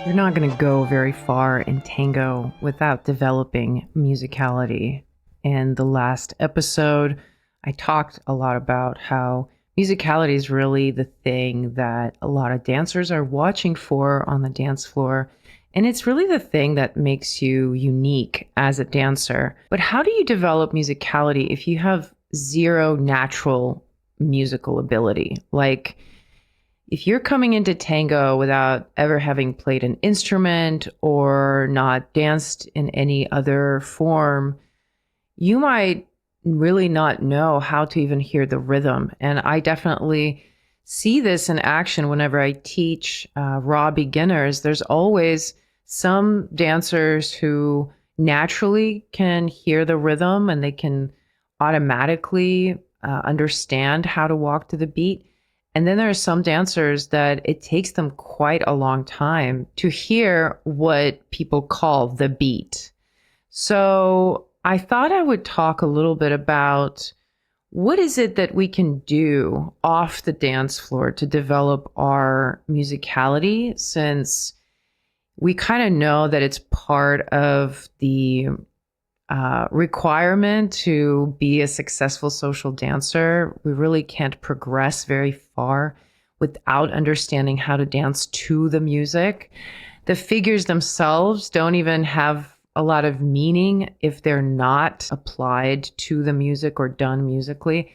You're not going to go very far in tango without developing musicality. In the last episode, I talked a lot about how musicality is really the thing that a lot of dancers are watching for on the dance floor. And it's really the thing that makes you unique as a dancer. But how do you develop musicality if you have zero natural musical ability? Like, if you're coming into tango without ever having played an instrument or not danced in any other form, you might really not know how to even hear the rhythm. And I definitely see this in action whenever I teach raw beginners. There's always some dancers who naturally can hear the rhythm and they can automatically understand how to walk to the beat. And then there are some dancers that it takes them quite a long time to hear what people call the beat. So I thought I would talk a little bit about what is it that we can do off the dance floor to develop our musicality, since we kind of know that it's part of the requirement to be a successful social dancer. We really can't progress very far without understanding how to dance to the music. The figures themselves don't even have a lot of meaning if they're not applied to the music or done musically.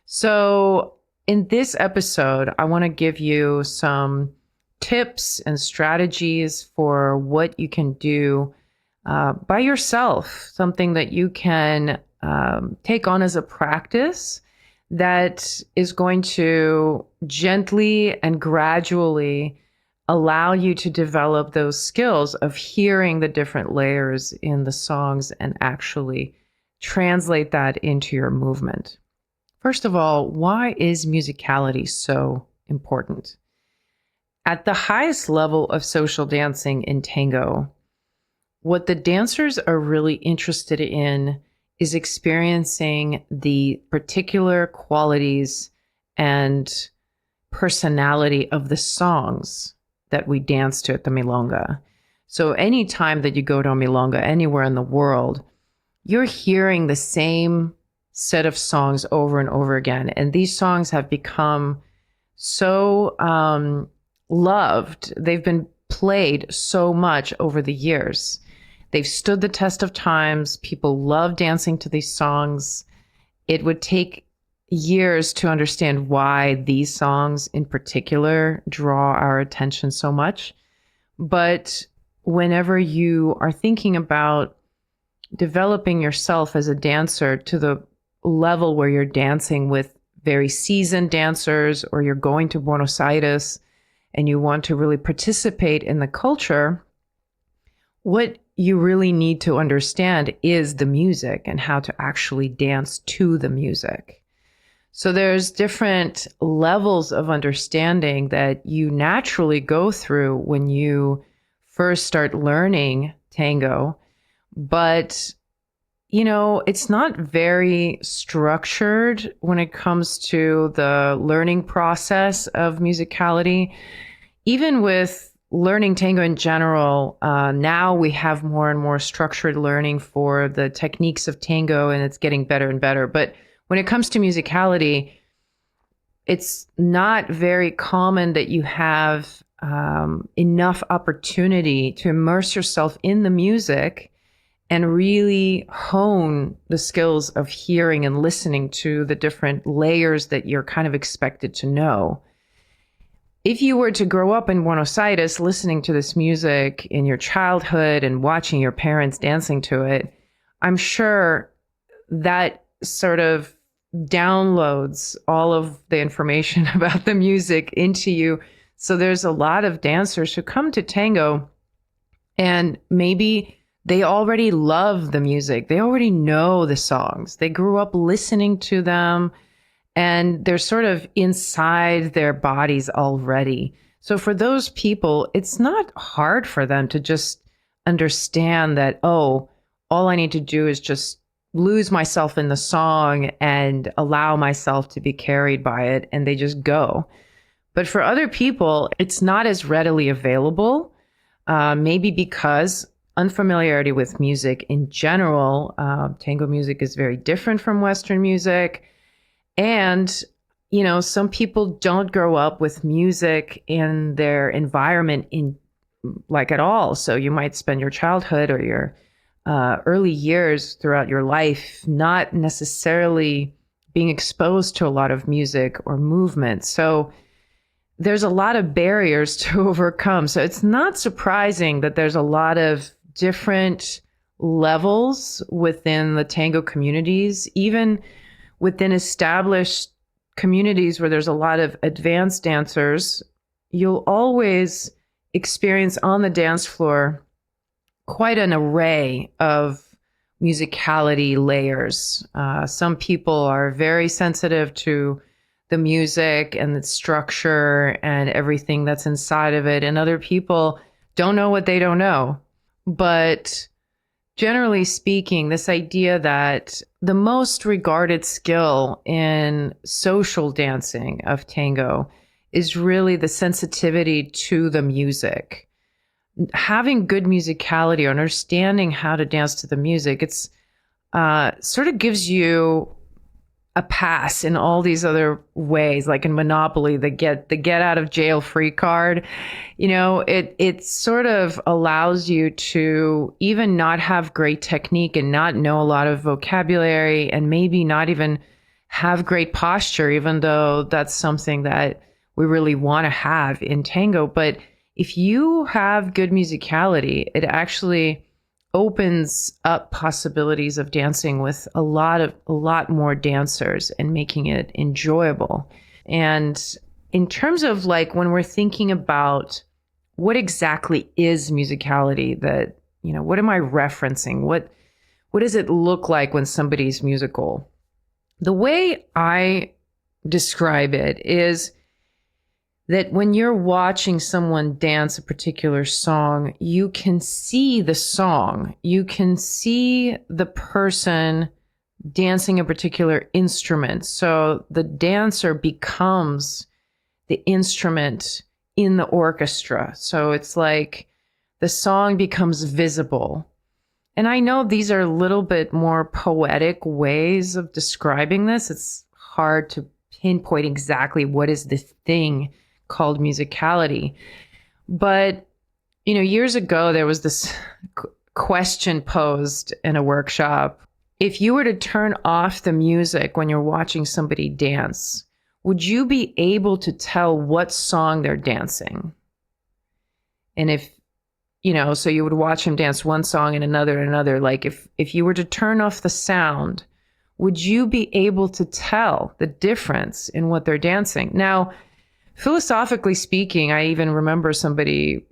So in this episode, I want to give you some tips and strategies for what you can do by yourself, something that you can take on as a practice that is going to gently and gradually allow you to develop those skills of hearing the different layers in the songs and actually translate that into your movement. First of all, why is musicality so important? At the highest level of social dancing in tango, what the dancers are really interested in is experiencing the particular qualities and personality of the songs that we dance to at the milonga. So anytime that you go to a milonga anywhere in the world, you're hearing the same set of songs over and over again. And these songs have become so loved. They've been played so much over the years. They've stood the test of times. People love dancing to these songs. It would take years to understand why these songs in particular draw our attention so much. But whenever you are thinking about developing yourself as a dancer to the level where you're dancing with very seasoned dancers, or you're going to Buenos Aires and you want to really participate in the culture, what you really need to understand is the music and how to actually dance to the music. So there's different levels of understanding that you naturally go through when you first start learning tango. But, you know, it's not very structured when it comes to the learning process of musicality. Even with learning tango in general, now we have more and more structured learning for the techniques of tango, and it's getting better and better. But when it comes to musicality, it's not very common that you have enough opportunity to immerse yourself in the music and really hone the skills of hearing and listening to the different layers that you're kind of expected to know. If you were to grow up in Buenos Aires listening to this music in your childhood and watching your parents dancing to it, I'm sure that sort of downloads all of the information about the music into you. So there's a lot of dancers who come to tango and maybe they already love the music. They already know the songs. They grew up listening to them, and they're sort of inside their bodies already. So for those people, it's not hard for them to just understand that, oh, all I need to do is just lose myself in the song and allow myself to be carried by it, and they just go. But for other people, it's not as readily available. Maybe because unfamiliarity with music in general. Tango music is very different from Western music. And, some people don't grow up with music in their environment in like at all. So you might spend your childhood or your early years throughout your life not necessarily being exposed to a lot of music or movement. So there's a lot of barriers to overcome. So it's not surprising that there's a lot of different levels within the tango communities, even within established communities where there's a lot of advanced dancers. You'll always experience on the dance floor quite an array of musicality layers. Some people are very sensitive to the music and the structure and everything that's inside of it, and other people don't know what they don't know. But generally speaking, this idea that the most regarded skill in social dancing of tango is really the sensitivity to the music. Having good musicality or understanding how to dance to the music, it's sort of gives you a pass in all these other ways, like in Monopoly, the get out of jail free card. It sort of allows you to even not have great technique and not know a lot of vocabulary and maybe not even have great posture, even though that's something that we really want to have in tango. But if you have good musicality, it actually opens up possibilities of dancing with a lot more dancers and making it enjoyable. And in terms of like when we're thinking about what exactly is musicality, that, what am I referencing? What does it look like when somebody's musical? The way I describe it is that when you're watching someone dance a particular song, you can see the song. You can see the person dancing a particular instrument. So the dancer becomes the instrument in the orchestra. So it's like the song becomes visible. And I know these are a little bit more poetic ways of describing this. It's hard to pinpoint exactly what is the thing called musicality. But, years ago, there was this question posed in a workshop. If you were to turn off the music when you're watching somebody dance, would you be able to tell what song they're dancing? And if, so you would watch them dance one song and another. Like if you were to turn off the sound, would you be able to tell the difference in what they're dancing? Now, philosophically speaking, I even remember somebody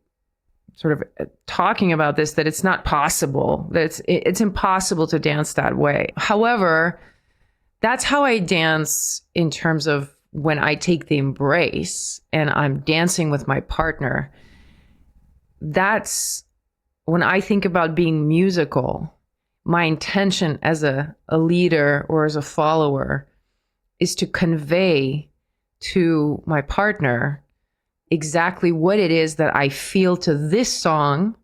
sort of talking about this, that it's not possible, that it's impossible to dance that way. However, that's how I dance in terms of when I take the embrace and I'm dancing with my partner. That's when I think about being musical. My intention as a leader or as a follower is to convey to my partner exactly what it is that I feel to this song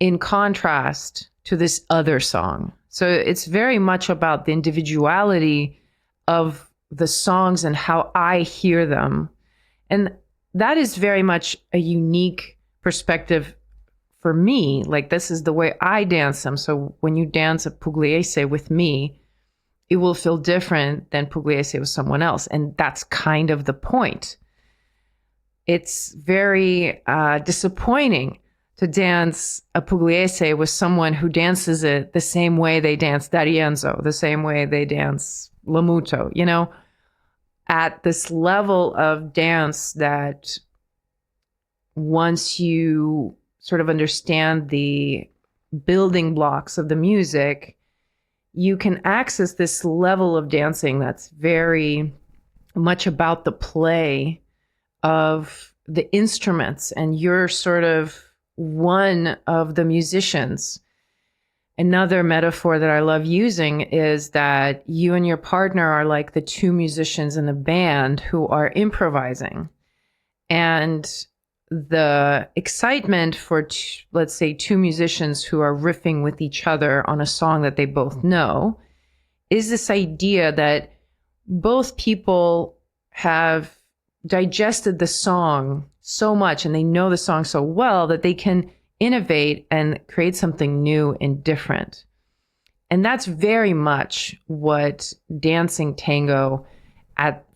in contrast to this other song. So it's very much about the individuality of the songs and how I hear them. And that is very much a unique perspective for me. Like, this is the way I dance them. So when you dance a pugliese with me, it will feel different than pugliese with someone else. And that's kind of the point. It's very disappointing to dance a pugliese with someone who dances it the same way they dance D'Arienzo, the same way they dance Lamuto, at this level of dance that once you sort of understand the building blocks of the music, you can access this level of dancing that's very much about the play of the instruments, and you're sort of one of the musicians. Another metaphor that I love using is that you and your partner are like the two musicians in the band who are improvising. And the excitement for, let's say, two musicians who are riffing with each other on a song that they both know is this idea that both people have digested the song so much and they know the song so well that they can innovate and create something new and different. And that's very much what dancing tango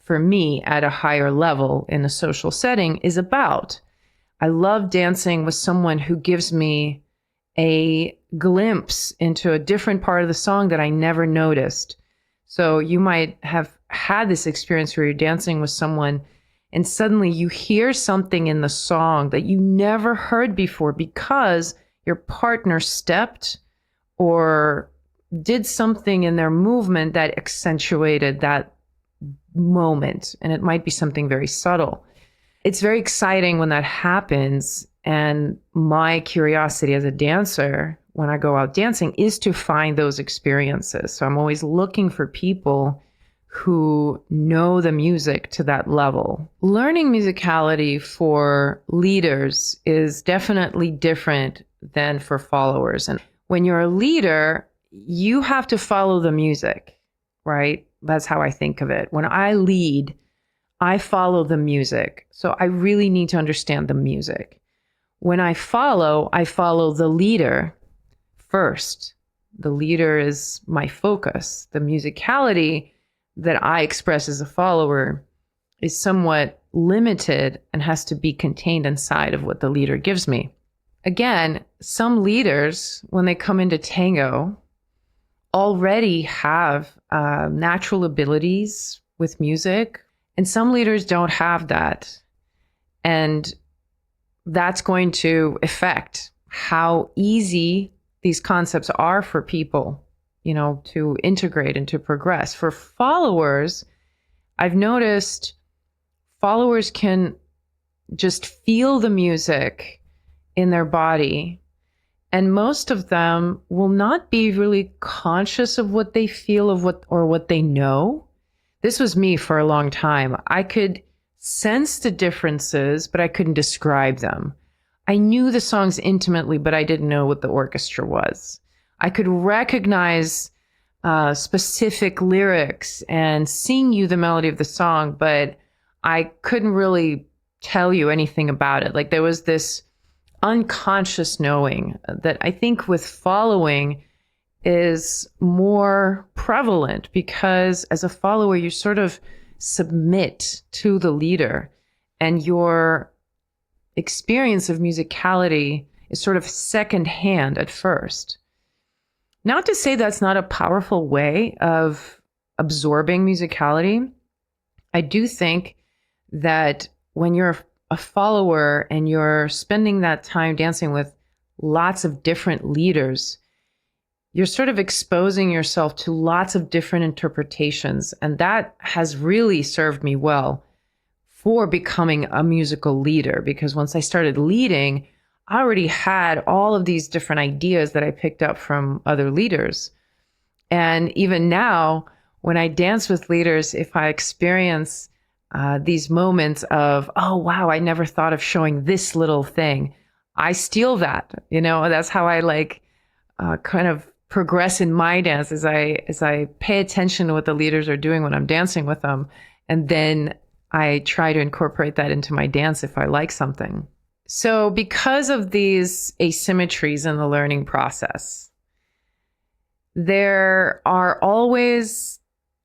for me at a higher level in a social setting is about. I love dancing with someone who gives me a glimpse into a different part of the song that I never noticed. So you might have had this experience where you're dancing with someone and suddenly you hear something in the song that you never heard before because your partner stepped or did something in their movement that accentuated that moment. And it might be something very subtle. It's very exciting when that happens. And my curiosity as a dancer, when I go out dancing, is to find those experiences. So I'm always looking for people who know the music to that level. Learning musicality for leaders is definitely different than for followers. And when you're a leader, you have to follow the music, right? That's how I think of it. When I lead, I follow the music. So I really need to understand the music. When I follow the leader first. The leader is my focus. The musicality that I express as a follower is somewhat limited and has to be contained inside of what the leader gives me. Again, some leaders, when they come into tango, already have natural abilities with music, and some leaders don't have that. And that's going to affect how easy these concepts are for people, to integrate and to progress. For followers, I've noticed followers can just feel the music in their body. And most of them will not be really conscious of what they feel or what they know. This was me for a long time. I could sense the differences, but I couldn't describe them. I knew the songs intimately, but I didn't know what the orchestra was. I could recognize specific lyrics and sing you the melody of the song, but I couldn't really tell you anything about it. Like there was this unconscious knowing that I think with following is more prevalent, because as a follower, you sort of submit to the leader, and your experience of musicality is sort of secondhand at first. Not to say that's not a powerful way of absorbing musicality. I do think that when you're a follower and you're spending that time dancing with lots of different leaders, you're sort of exposing yourself to lots of different interpretations. And that has really served me well for becoming a musical leader, because once I started leading, I already had all of these different ideas that I picked up from other leaders. And even now, when I dance with leaders, if I experience these moments of, oh, wow, I never thought of showing this little thing, I steal that. That's how I kind of progress in my dance, as I pay attention to what the leaders are doing when I'm dancing with them. And then I try to incorporate that into my dance if I like something. So because of these asymmetries in the learning process, there are always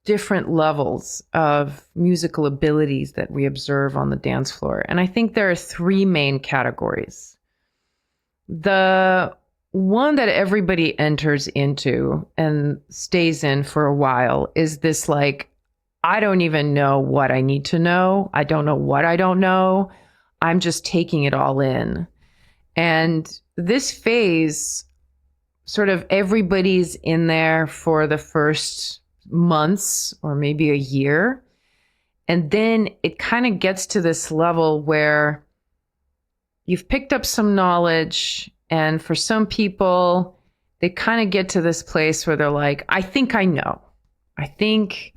different levels of musical abilities that we observe on the dance floor. And I think there are three main categories. The one that everybody enters into and stays in for a while is this I don't even know what I need to know. I don't know what I don't know. I'm just taking it all in. And this phase, sort of everybody's in there for the first months or maybe a year. And then it kind of gets to this level where you've picked up some knowledge. And for some people, they kind of get to this place where they're like, I think I know. I think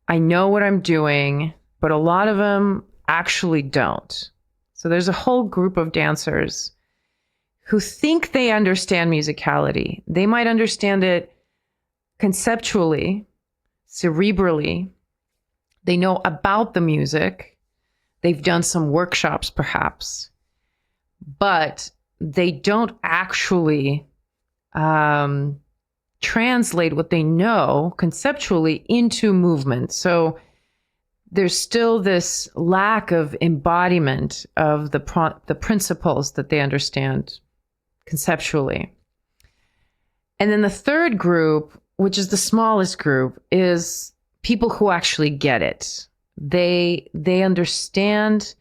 I know what I'm doing, but a lot of them actually don't. So there's a whole group of dancers who think they understand musicality. They might understand it conceptually, cerebrally. They know about the music. They've done some workshops, perhaps, but they don't actually translate what they know conceptually into movement. So there's still this lack of embodiment of the principles that they understand conceptually. And then the third group, which is the smallest group, is people who actually get it. They understand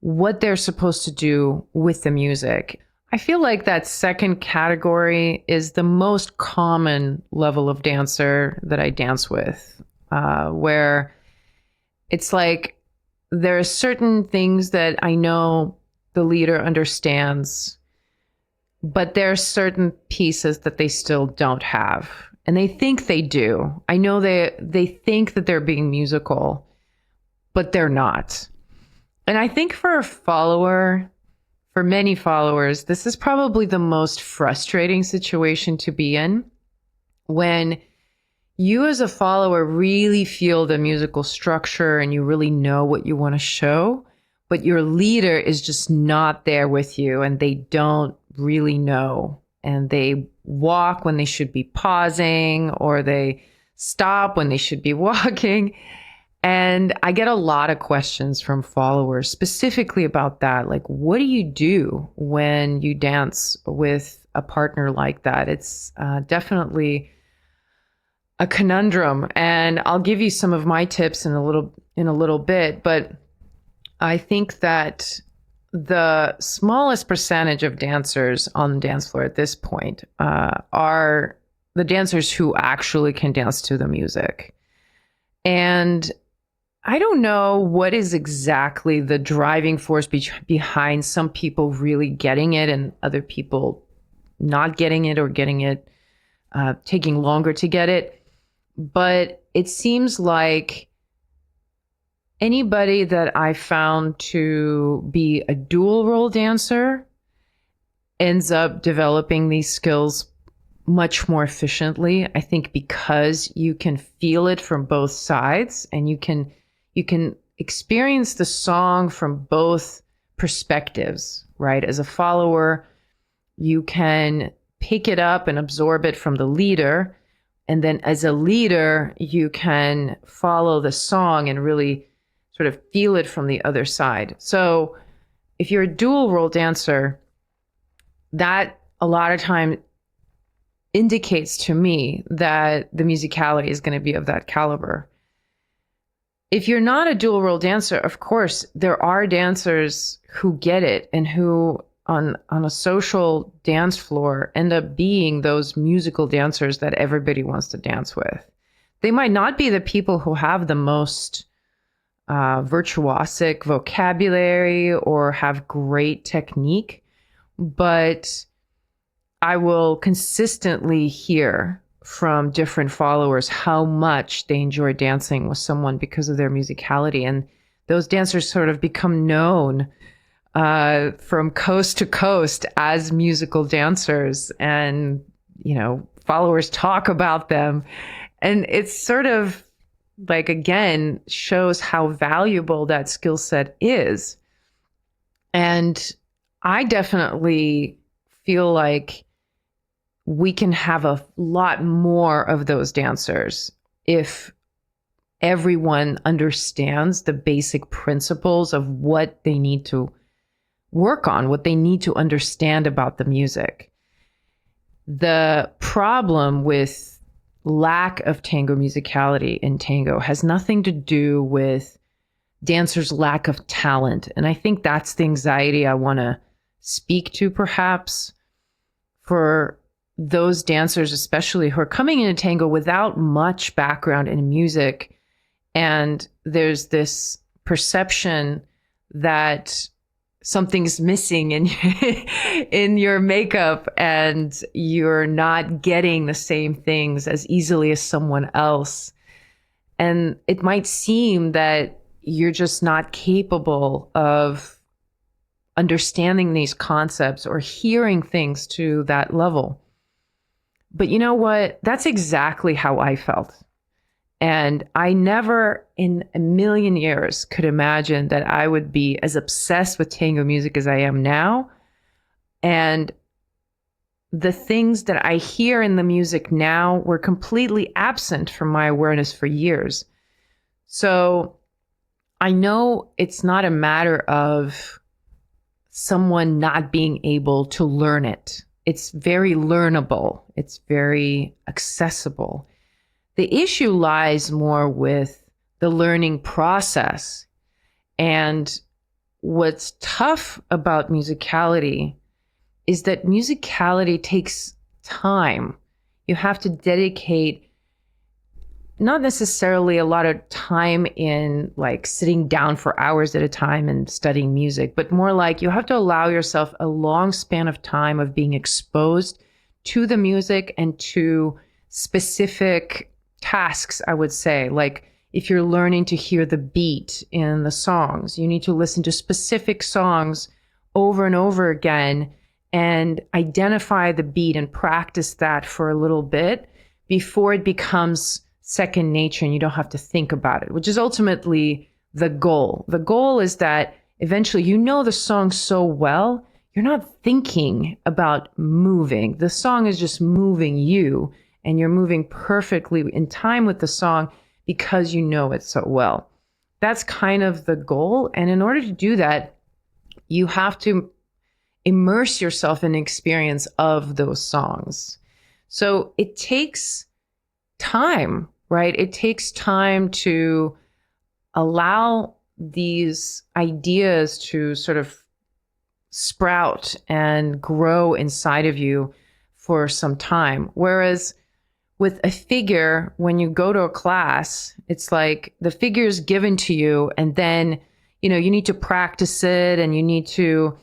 what they're supposed to do with the music. I feel like that second category is the most common level of dancer that I dance with, where it's like there are certain things that I know the leader understands, but there are certain pieces that they still don't have. And they think they do. I know they think that they're being musical, but they're not. And I think for many followers, this is probably the most frustrating situation to be in, when you as a follower really feel the musical structure and you really know what you want to show, but your leader is just not there with you and they don't really know. And they walk when they should be pausing, or they stop when they should be walking. And I get a lot of questions from followers specifically about that. Like, what do you do when you dance with a partner like that? It's definitely a conundrum. And I'll give you some of my tips in a little bit. But I think that the smallest percentage of dancers on the dance floor at this point are the dancers who actually can dance to the music. And I don't know what is exactly the driving force behind some people really getting it and other people not getting it, or getting it, taking longer to get it. But it seems like anybody that I found to be a dual role dancer ends up developing these skills much more efficiently. I think because you can feel it from both sides, and you can experience the song from both perspectives, right? As a follower, you can pick it up and absorb it from the leader. And then as a leader, you can follow the song and really sort of feel it from the other side. So if you're a dual role dancer, that a lot of time indicates to me that the musicality is going to be of that caliber. If you're not a dual role dancer, of course, there are dancers who get it and who on a social dance floor end up being those musical dancers that everybody wants to dance with. They might not be the people who have the most virtuosic vocabulary or have great technique, but I will consistently hear from different followers how much they enjoy dancing with someone because of their musicality. And those dancers sort of become known from coast to coast as musical dancers. And, followers talk about them. And it's sort of like, again, shows how valuable that skill set is. And I definitely feel like we can have a lot more of those dancers if everyone understands the basic principles of what they need to work on, what they need to understand about the music. The problem with lack of tango musicality in tango has nothing to do with dancers' lack of talent. And I think that's the anxiety I want to speak to, perhaps, for those dancers, especially who are coming into tango without much background in music. And there's this perception that something's missing in your makeup and you're not getting the same things as easily as someone else. And it might seem that you're just not capable of understanding these concepts or hearing things to that level. But you know what? That's exactly how I felt. And I never in a million years could imagine that I would be as obsessed with tango music as I am now. And the things that I hear in the music now were completely absent from my awareness for years. So I know it's not a matter of someone not being able to learn it. It's very learnable. It's very accessible. The issue lies more with the learning process. And what's tough about musicality is that musicality takes time. You have to dedicate not necessarily a lot of time in like sitting down for hours at a time and studying music, but more like you have to allow yourself a long span of time of being exposed to the music and to specific tasks, I would say. Like if you're learning to hear the beat in the songs, you need to listen to specific songs over and over again and identify the beat and practice that for a little bit before it becomes second nature and you don't have to think about it, which is ultimately the goal. The goal is that eventually you know the song so well, you're not thinking about moving. The song is just moving you, and you're moving perfectly in time with the song because you know it so well. That's kind of the goal. And in order to do that, you have to immerse yourself in the experience of those songs. So it takes time, right? It takes time to allow these ideas to sort of sprout and grow inside of you for some time. Whereas with a figure, when you go to a class, it's like the figure is given to you and then, you need to practice it and you need to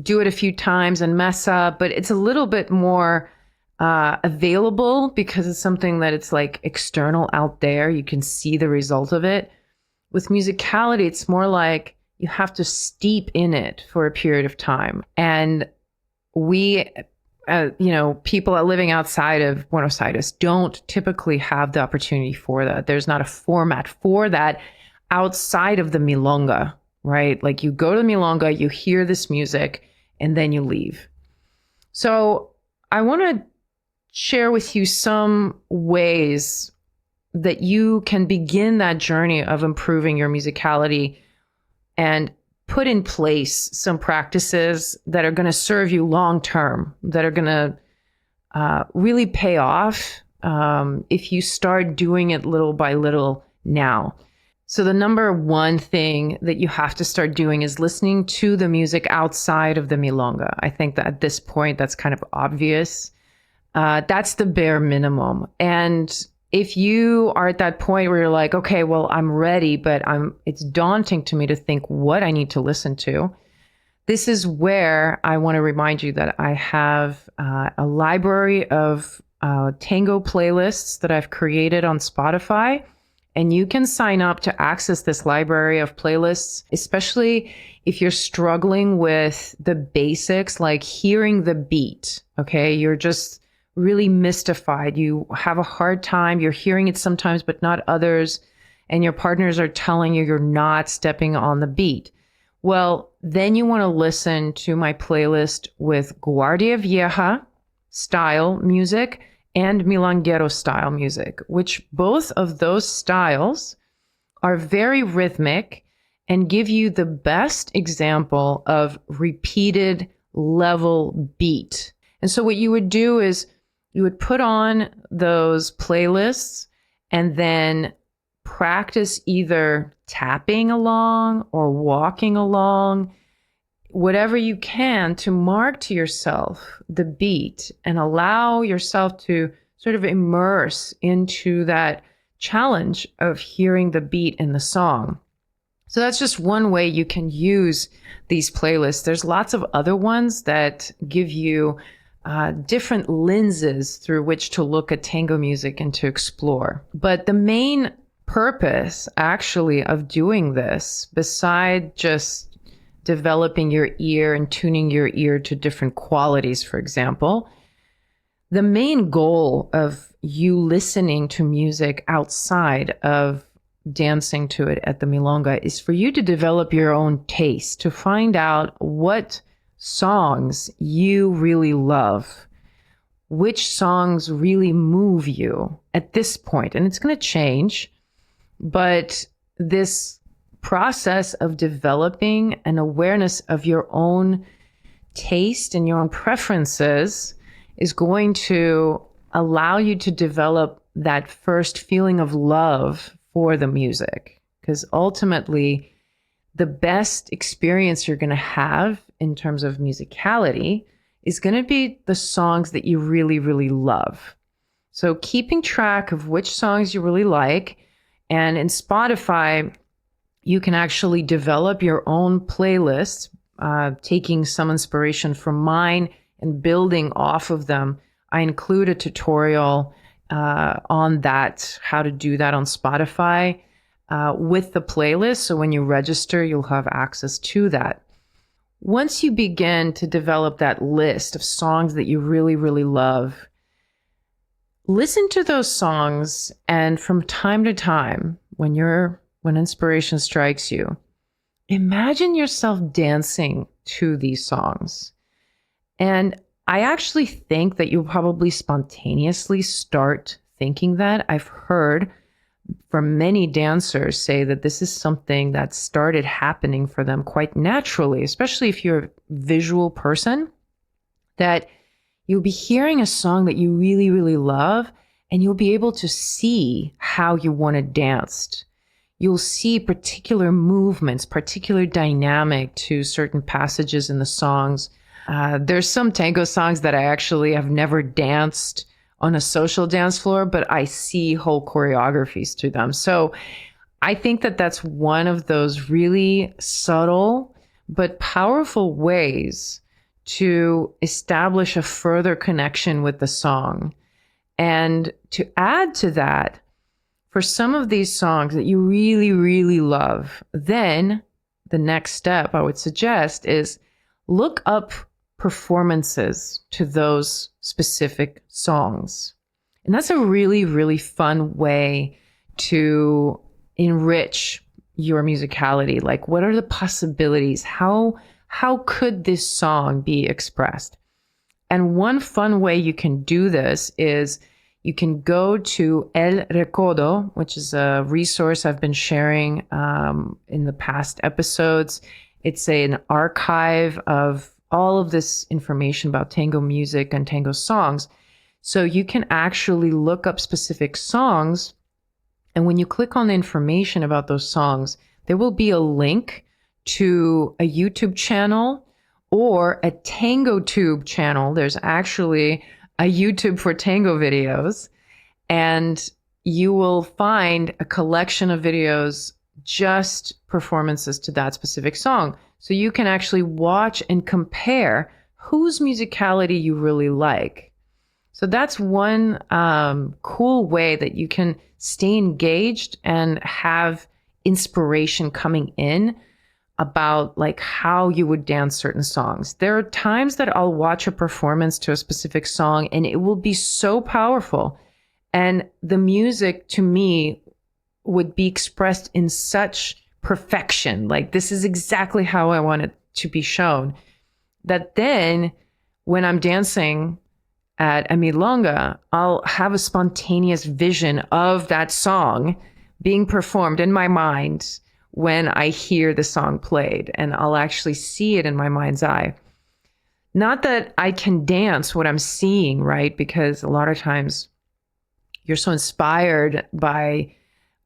do it a few times and mess up, but it's a little bit more available because it's something that it's like external out there. You can see the result of it. With musicality, it's more like you have to steep in it for a period of time. And we, people are living outside of Buenos Aires don't typically have the opportunity for that. There's not a format for that outside of the milonga, right? Like you go to the milonga, you hear this music, and then you leave. So I want to share with you some ways that you can begin that journey of improving your musicality and put in place some practices that are going to serve you long term, that are going to really pay off if you start doing it little by little now. So the number one thing that you have to start doing is listening to the music outside of the milonga. I think that at this point, that's kind of obvious. That's the bare minimum. And if you are at that point where you're like, okay, well, I'm ready, but it's daunting to me to think what I need to listen to. This is where I want to remind you that I have a library of tango playlists that I've created on Spotify. And you can sign up to access this library of playlists, especially if you're struggling with the basics, like hearing the beat. Okay, you're just really mystified. You have a hard time. You're hearing it sometimes, but not others. And your partners are telling you you're not stepping on the beat. Well, then you want to listen to my playlist with Guardia Vieja style music and milonguero style music, which both of those styles are very rhythmic and give you the best example of repeated level beat. And so what you would do is you would put on those playlists and then practice either tapping along or walking along, whatever you can to mark to yourself the beat and allow yourself to sort of immerse into that challenge of hearing the beat in the song. So that's just one way you can use these playlists. There's lots of other ones that give you different lenses through which to look at tango music and to explore. But the main purpose actually of doing this, beside just developing your ear and tuning your ear to different qualities, for example, the main goal of you listening to music outside of dancing to it at the milonga is for you to develop your own taste, to find out what songs you really love, which songs really move you at this point. And it's going to change, but this process of developing an awareness of your own taste and your own preferences is going to allow you to develop that first feeling of love for the music. Because ultimately, the best experience you're going to have in terms of musicality is going to be the songs that you really, really love. So keeping track of which songs you really like, and in Spotify, you can actually develop your own playlists, taking some inspiration from mine and building off of them. I include a tutorial on that, how to do that on Spotify with the playlist. So when you register, you'll have access to that. Once you begin to develop that list of songs that you really, really love, listen to those songs, and from time to time, when inspiration strikes you, imagine yourself dancing to these songs. And I actually think that you'll probably spontaneously start thinking that. I've heard from many dancers say that this is something that started happening for them quite naturally, especially if you're a visual person, that you'll be hearing a song that you really, really love, and you'll be able to see how you want to dance. You'll see particular movements, particular dynamic to certain passages in the songs. There's some tango songs that I actually have never danced on a social dance floor, but I see whole choreographies to them. So I think that that's one of those really subtle but powerful ways to establish a further connection with the song. And to add to that, for some of these songs that you really, really love, then the next step I would suggest is look up performances to those specific songs. And that's a really, really fun way to enrich your musicality. Like, what are the possibilities? How could this song be expressed? And one fun way you can do this is you can go to El Recodo, which is a resource I've been sharing in the past episodes. It's an archive of all of this information about tango music and tango songs. So you can actually look up specific songs. And when you click on the information about those songs, there will be a link to a YouTube channel or a TangoTube channel. There's actually a YouTube for tango videos, and you will find a collection of videos, just performances to that specific song. So you can actually watch and compare whose musicality you really like. So that's one cool way that you can stay engaged and have inspiration coming in about like how you would dance certain songs. There are times that I'll watch a performance to a specific song and it will be so powerful. And the music to me would be expressed in such perfection. Like, this is exactly how I want it to be shown. That then when I'm dancing at a milonga, I'll have a spontaneous vision of that song being performed in my mind when I hear the song played, and I'll actually see it in my mind's eye. Not that I can dance what I'm seeing, right? Because a lot of times you're so inspired by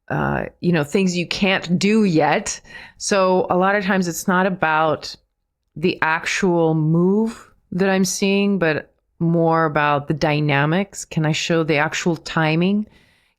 things you can't do yet. So a lot of times it's not about the actual move that I'm seeing, but more about the dynamics. Can I show the actual timing?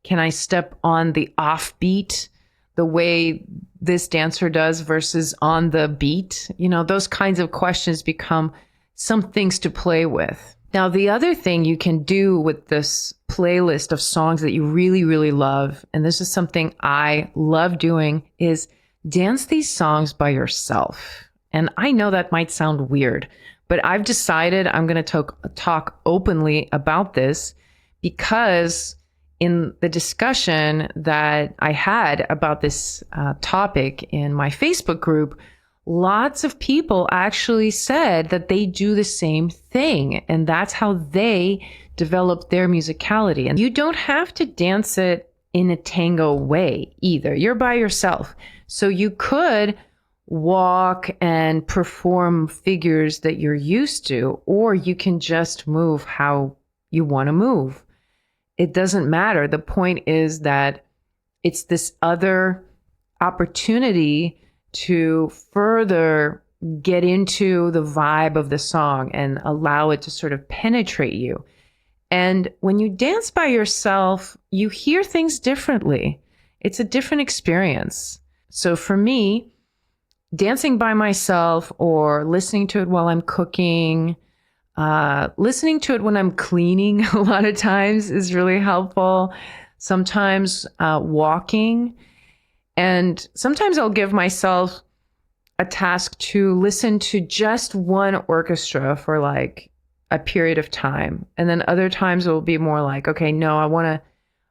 Can I step on the offbeat the way this dancer does versus on the beat? Those kinds of questions become some things to play with. Now, the other thing you can do with this playlist of songs that you really, really love, and this is something I love doing, is dance these songs by yourself. And I know that might sound weird, but I've decided I'm going to talk openly about this because in the discussion that I had about this topic in my Facebook group, lots of people actually said that they do the same thing, and that's how they develop their musicality. And you don't have to dance it in a tango way either. You're by yourself. So you could walk and perform figures that you're used to, or you can just move how you want to move. It doesn't matter. The point is that it's this other opportunity to further get into the vibe of the song and allow it to sort of penetrate you. And when you dance by yourself, you hear things differently. It's a different experience. So for me, dancing by myself or listening to it while I'm cooking, listening to it when I'm cleaning a lot of times is really helpful. Sometimes walking. And sometimes I'll give myself a task to listen to just one orchestra for like a period of time. And then other times it will be more like, okay, no, I want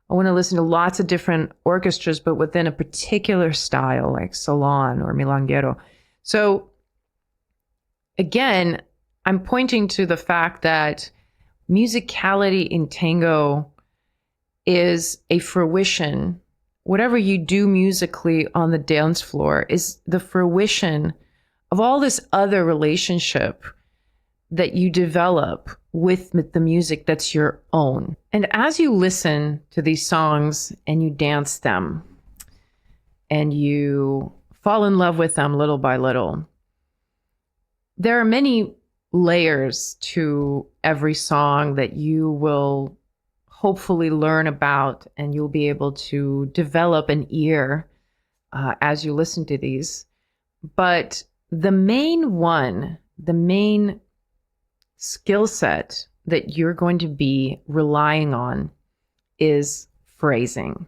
to listen to lots of different orchestras, but within a particular style, like salon or milonguero. So again, I'm pointing to the fact that musicality in tango is a fruition. Whatever you do musically on the dance floor is the fruition of all this other relationship that you develop with the music that's your own. And as you listen to these songs and you dance them and you fall in love with them little by little, there are many layers to every song that you will hopefully learn about, and you'll be able to develop an ear as you listen to these. But the main skill set that you're going to be relying on is phrasing.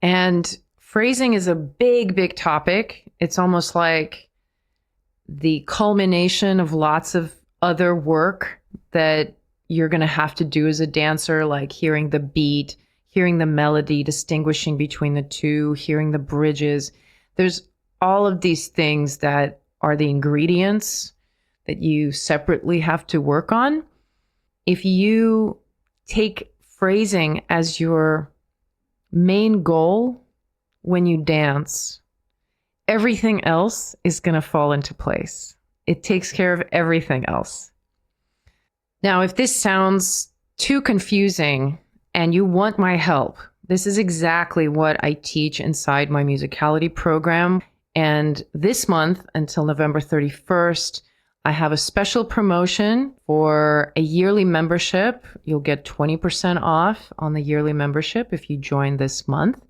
And phrasing is a big, big topic. It's almost like the culmination of lots of other work that you're going to have to do as a dancer, like hearing the beat, hearing the melody, distinguishing between the two, hearing the bridges. There's all of these things that are the ingredients that you separately have to work on. If you take phrasing as your main goal when you dance, everything else is going to fall into place. It takes care of everything else. Now, if this sounds too confusing and you want my help, this is exactly what I teach inside my musicality program. And this month, until November 31st, I have a special promotion for a yearly membership. You'll get 20% off on the yearly membership if you join this month.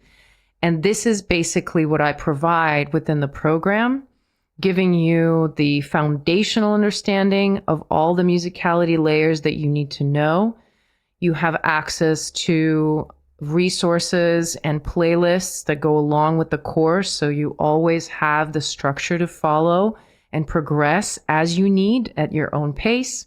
And this is basically what I provide within the program, giving you the foundational understanding of all the musicality layers that you need to know. You have access to resources and playlists that go along with the course, so you always have the structure to follow and progress as you need at your own pace.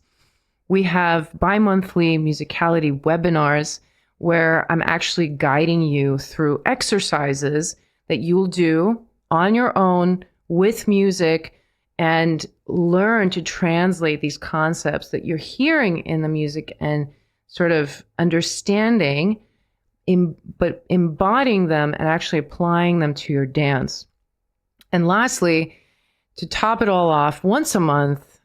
We have bi-monthly musicality webinars where I'm actually guiding you through exercises that you'll do on your own with music and learn to translate these concepts that you're hearing in the music and sort of understanding, but embodying them and actually applying them to your dance. And lastly, to top it all off, once a month,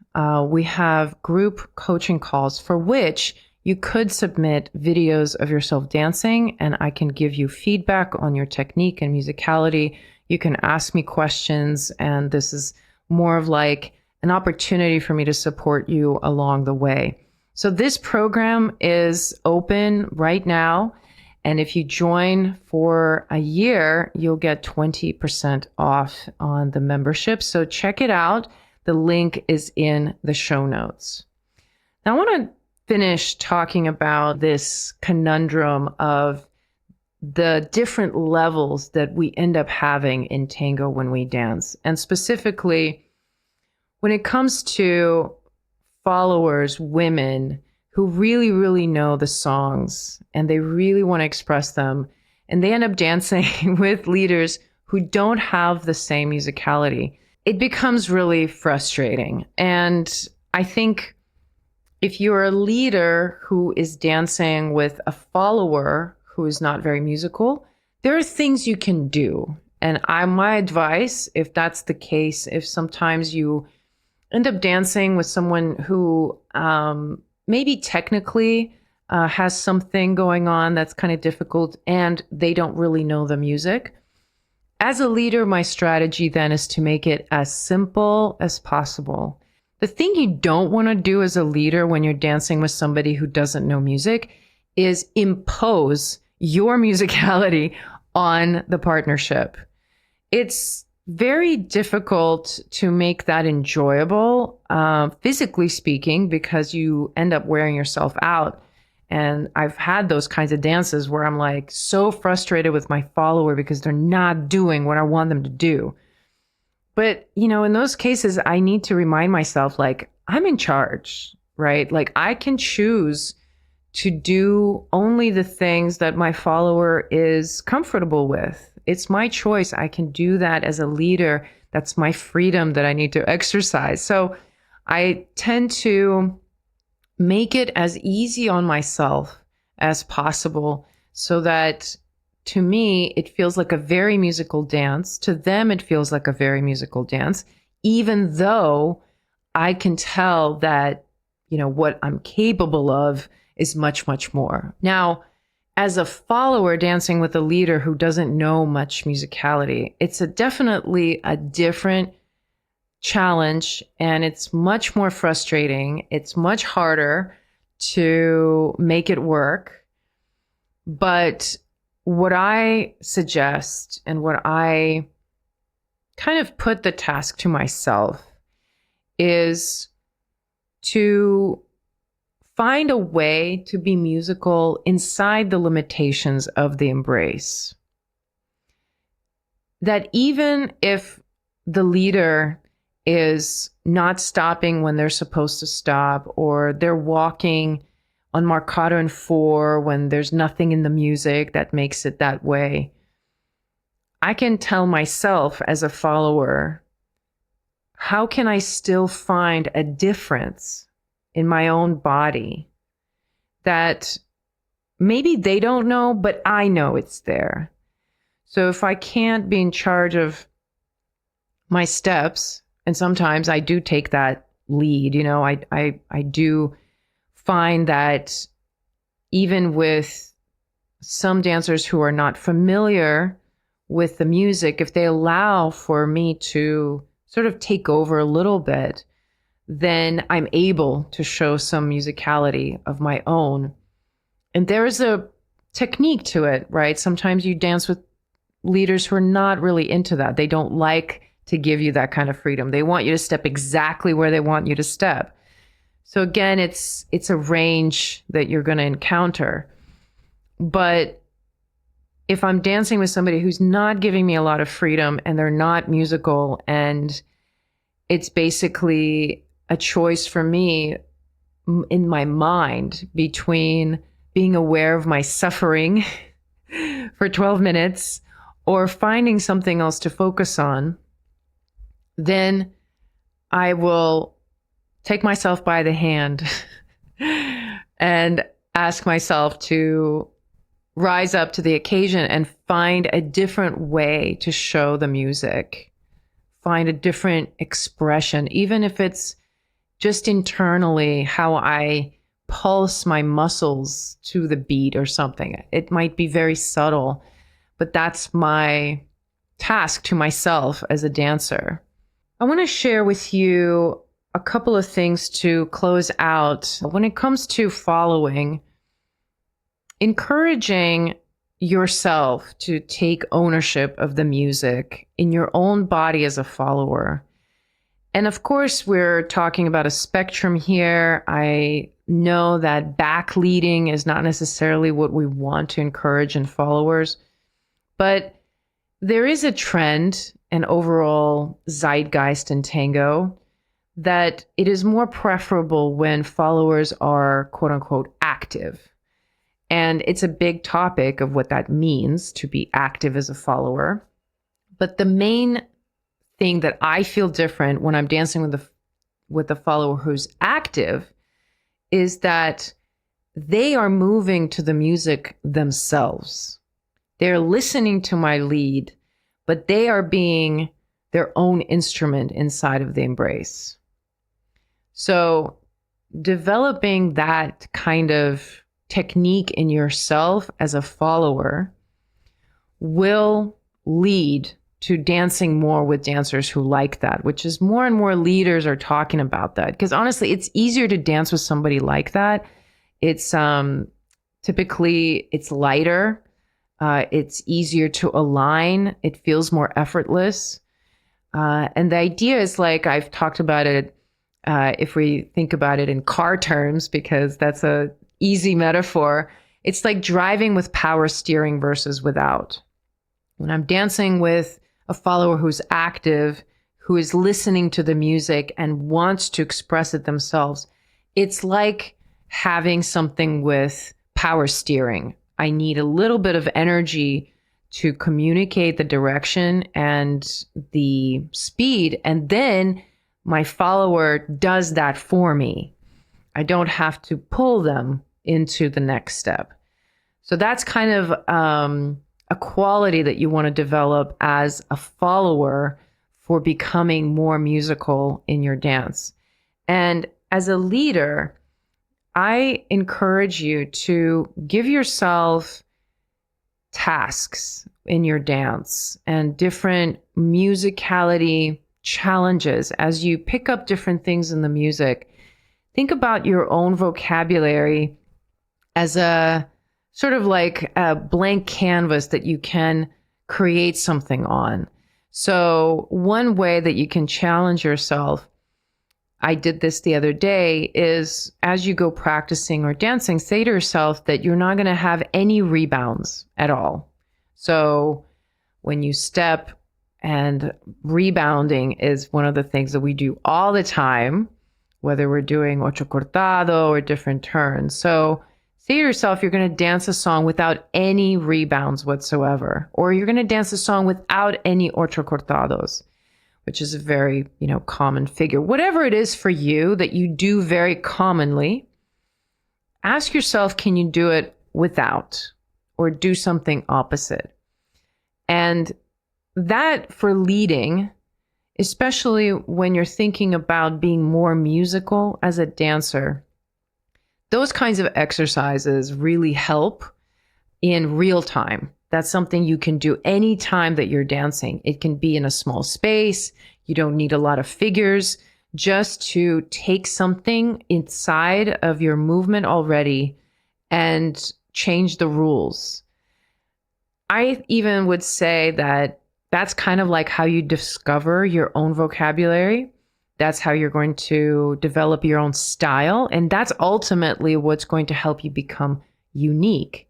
we have group coaching calls for which you could submit videos of yourself dancing, and I can give you feedback on your technique and musicality. You can ask me questions, and this is more of like an opportunity for me to support you along the way. So this program is open right now, and if you join for a year, you'll get 20% off on the membership. So check it out. The link is in the show notes. Now I want to finish talking about this conundrum of the different levels that we end up having in tango when we dance. And specifically, when it comes to followers, women who really, really know the songs and they really want to express them, and they end up dancing with leaders who don't have the same musicality, it becomes really frustrating. And I think if you're a leader who is dancing with a follower who is not very musical, there are things you can do. And my advice, if that's the case, if sometimes you end up dancing with someone who maybe technically has something going on that's kind of difficult and they don't really know the music, as a leader, my strategy then is to make it as simple as possible. The thing you don't want to do as a leader when you're dancing with somebody who doesn't know music is impose your musicality on the partnership. It's very difficult to make that enjoyable, physically speaking, because you end up wearing yourself out. And I've had those kinds of dances where I'm like so frustrated with my follower because they're not doing what I want them to do. But, in those cases, I need to remind myself, like, I'm in charge, right? Like, I can choose to do only the things that my follower is comfortable with. It's my choice. I can do that as a leader. That's my freedom that I need to exercise. So I tend to make it as easy on myself as possible so that to me, it feels like a very musical dance. To them, it feels like a very musical dance, even though I can tell that, what I'm capable of is much, much more. Now, as a follower dancing with a leader who doesn't know much musicality, it's definitely a different challenge and it's much more frustrating. It's much harder to make it work. But what I suggest and what I kind of put the task to myself is to find a way to be musical inside the limitations of the embrace. That even if the leader is not stopping when they're supposed to stop, or they're walking on marcato and 4 when there's nothing in the music that makes it that way, I can tell myself as a follower, how can I still find a difference in my own body that maybe they don't know, but I know it's there. So if I can't be in charge of my steps, and sometimes I do take that lead, I do find that even with some dancers who are not familiar with the music, if they allow for me to sort of take over a little bit, then I'm able to show some musicality of my own. And there is a technique to it, right? Sometimes you dance with leaders who are not really into that. They don't like to give you that kind of freedom. They want you to step exactly where they want you to step. So again, it's a range that you're going to encounter. But if I'm dancing with somebody who's not giving me a lot of freedom and they're not musical, and it's basically a choice for me in my mind between being aware of my suffering for 12 minutes or finding something else to focus on, then I will take myself by the hand and ask myself to rise up to the occasion and find a different way to show the music, find a different expression, even if it's just internally how I pulse my muscles to the beat or something. It might be very subtle, but that's my task to myself as a dancer. I want to share with you a couple of things to close out. When it comes to following, encouraging yourself to take ownership of the music in your own body as a follower And of course, we're talking about a spectrum here. I know that backleading is not necessarily what we want to encourage in followers, but there is a trend, an overall zeitgeist in tango, that it is more preferable when followers are quote unquote active. And it's a big topic of what that means to be active as a follower. But the main thing that I feel different when I'm dancing with the follower who's active is that they are moving to the music themselves. They're listening to my lead, but they are being their own instrument inside of the embrace. So developing that kind of technique in yourself as a follower will lead to dancing more with dancers who like that, which is more and more leaders are talking about that. Because honestly, it's easier to dance with somebody like that. It's typically it's lighter. It's easier to align. It feels more effortless. And the idea is like I've talked about it. If we think about it in car terms, because that's a easy metaphor, it's like driving with power steering versus without. When I'm dancing with a follower who's active, who is listening to the music and wants to express it themselves, it's like having something with power steering. I need a little bit of energy to communicate the direction and the speed, and then my follower does that for me. I don't have to pull them into the next step. So that's kind of a quality that you want to develop as a follower for becoming more musical in your dance. And as a leader, I encourage you to give yourself tasks in your dance and different musicality challenges as you pick up different things in the music. Think about your own vocabulary as a sort of like a blank canvas that you can create something on. So one way that you can challenge yourself, I did this the other day, is as you go practicing or dancing, say to yourself that you're not going to have any rebounds at all. So when you step, and rebounding is one of the things that we do all the time, whether we're doing ocho cortado or different turns. So say to yourself, you're going to dance a song without any rebounds whatsoever, or you're going to dance a song without any ocho cortados, which is a very, common figure. Whatever it is for you that you do very commonly, ask yourself, can you do it without, or do something opposite? And that for leading, especially when you're thinking about being more musical as a dancer, those kinds of exercises really help in real time. That's something you can do anytime that you're dancing. It can be in a small space. You don't need a lot of figures, just to take something inside of your movement already and change the rules. I even would say that that's kind of like how you discover your own vocabulary. That's how you're going to develop your own style. And that's ultimately what's going to help you become unique.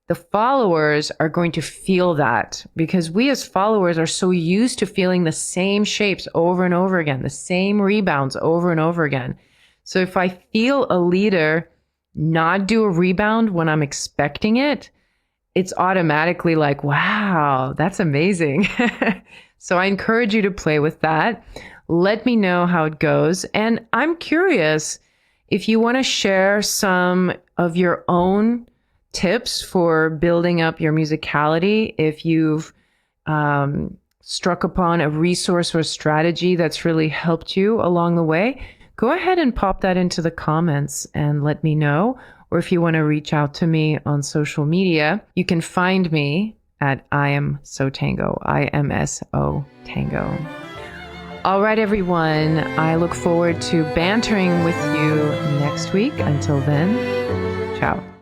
The followers are going to feel that, because we as followers are so used to feeling the same shapes over and over again, the same rebounds over and over again. So if I feel a leader not do a rebound when I'm expecting it, it's automatically like, wow, that's amazing. So I encourage you to play with that. Let me know how it goes. And I'm curious if you want to share some of your own tips for building up your musicality, if you've struck upon a resource or strategy that's really helped you along the way, go ahead and pop that into the comments and let me know. Or if you want to reach out to me on social media, you can find me at I Am So Tango, IMSO Tango. All right, everyone. I look forward to bantering with you next week. Until then, ciao.